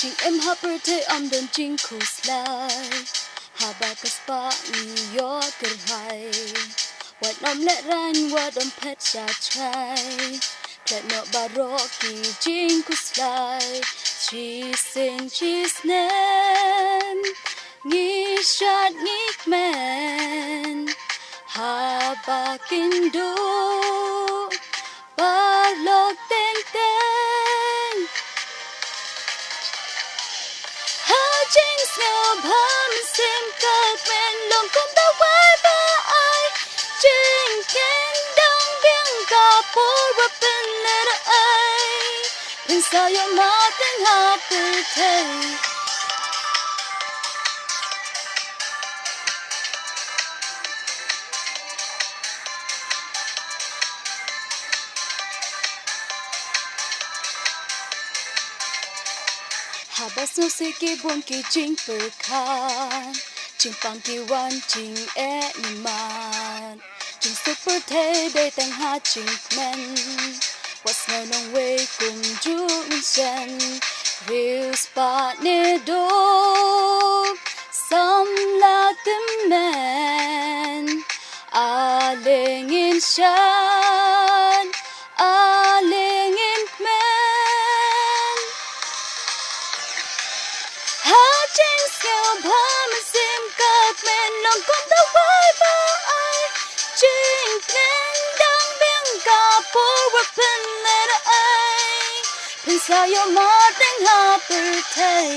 Ching em happer te am don ching kuslay Habakas pa New York hai Wat nom let ran wat om pet cha chai Plet no baroki ching kuslay Chising chisnen Ngi shat ngik men Habakin do Balok ten ten Ching snow bum sim cực men lòng cũng đã quay ba ai Ching ken dong biang ka por wa pen let ai Pin sa yo ma ten ha per tay Habas no se ke bon ke ching per khan Ching pang ki wan ching e ni man Ching super te de tang ha ching men Was no nong way kum ju min sen Real spot ne do Some la them men A ling in shan A ling in men Ching snow bum sim cực men lòng cũng đã quay ba ai Ching ken dong biang ka por wa pen let ai Pin sa yo ma ten ha per tay